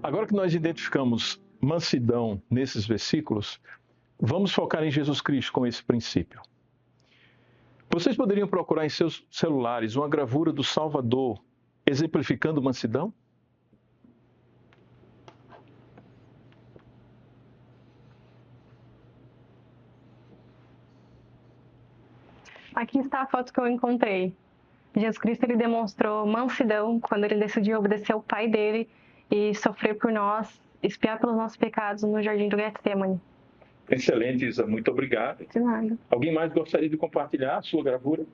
Agora que nós identificamos mansidão nesses versículos, vamos focar em Jesus Cristo com esse princípio. Vocês poderiam procurar em seus celulares uma gravura do Salvador exemplificando mansidão? Aqui está a foto que eu encontrei. Jesus Cristo ele demonstrou mansidão quando ele decidiu obedecer ao Pai dele e sofrer por nós, expiar pelos nossos pecados no jardim do Getsemane. Excelente, Isa. Muito obrigado. De nada. Alguém mais gostaria de compartilhar a sua gravura?